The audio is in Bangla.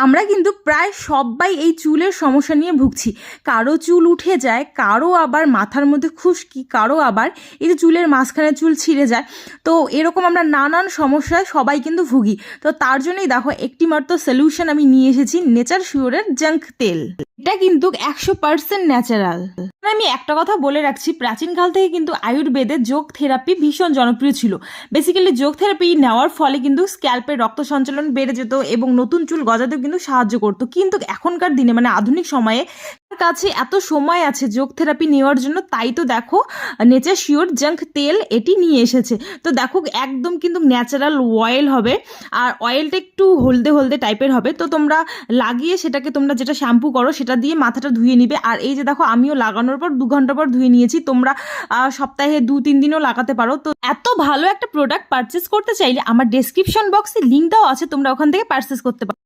আমরা কিন্তু প্রায় সবাই এই চুলের সমস্যা নিয়ে ভুগছি। কারো চুল উঠে যায়, কারো আবার মাথার মধ্যে খুশকি, কারো আবার এই যে চুলের মাঝখানে চুল ছিঁড়ে যায়। তো এরকম আমরা নানান সমস্যায় সবাই কিন্তু ভুগি। তো তার জন্যই দেখো একটি মাত্র সলিউশন আমি নিয়ে এসেছি, নেচার শিওরের জাঙ্ক তেল। এটা কিন্তু 100% ন্যাচারাল। আমি একটা কথা বলে রাখছি, প্রাচীনকাল থেকে কিন্তু আয়ুর্বেদে যোগ থেরাপি ভীষণ জনপ্রিয় ছিল। বেসিক্যালি যোগ থেরাপি নেওয়ার ফলে কিন্তু স্ক্যাল্পের রক্ত সঞ্চালন বেড়ে যেত এবং নতুন চুল গজাতেও কিন্তু সাহায্য করতো। কিন্তু এখনকার দিনে মানে আধুনিক সময়ে কাছে এত সময় আছে যোগ থেরাপি নেওয়ার জন্য, তাই তো দেখো নেচার শিওর জাঙ্ক তেল এটি নিয়ে এসেছে। তো দেখো একদম কিন্তু ন্যাচারাল অয়েল হবে, আর অয়েলটা একটু হলদে হলদে টাইপের হবে। তো তোমরা লাগিয়ে সেটাকে তোমরা যেটা শ্যাম্পু করো সেটা দিয়ে মাথাটা ধুয়ে নিবে। আর এই যে দেখো আমিও লাগানোর পর 2 ঘন্টা পর ধুয়ে নিয়েছি। তোমরা সপ্তাহে 2-3 দিনও লাগাতে পারো। তো এত ভালো একটা প্রোডাক্ট পারচেস করতে চাইলে আমার ডেসক্রিপশন বক্সে লিঙ্ক দেওয়া আছে, তোমরা ওখান থেকে পারচেস করতে পারো।